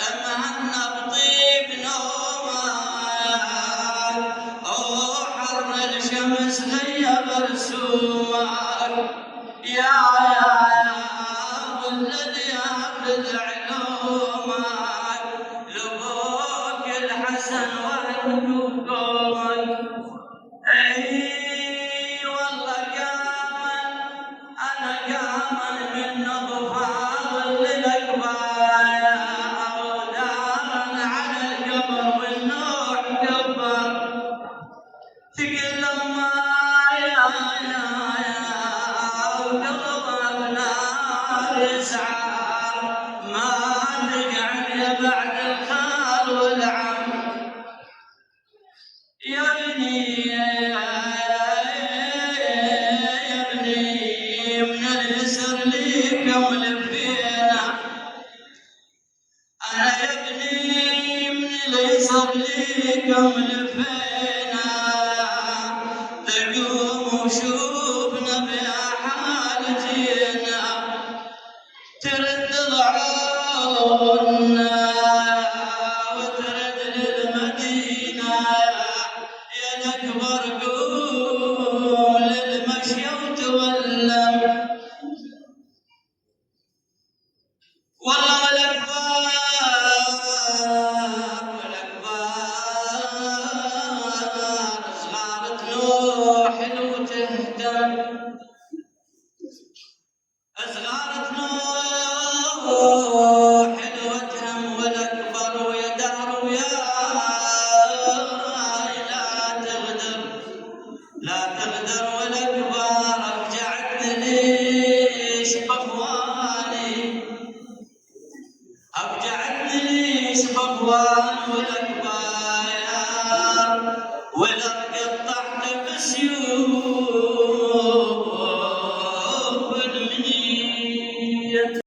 أمهنا بطيب نومك وحر الشمس غيب رسومك يا الذي ياخذ علومك لبوك الحسن وهنجوب قومك اي والله كامل انا كامل من اظفار للاكبار ودارا على القبر والنوح كبر ثقل لما يا وقلبك نار يسعر ما تقعد يا بعد الخال والعم يا ابني من اليسر ليكم لفينا انا يا ابني من اليسر ليكم لفينا تقوم وشوفنا بحال جينا ترد ضعونا وترد للمدينة يا الأكبر قوم للمشي وتولم والله والأكبار صغارة نوح وتهتم أصغارة نوح وتهم والأكبر ويا دهر ويا لا تغدر والأكبر رجعتني ليش بأخواني أرجعتني ليش بأخوان والأكبر والأرقب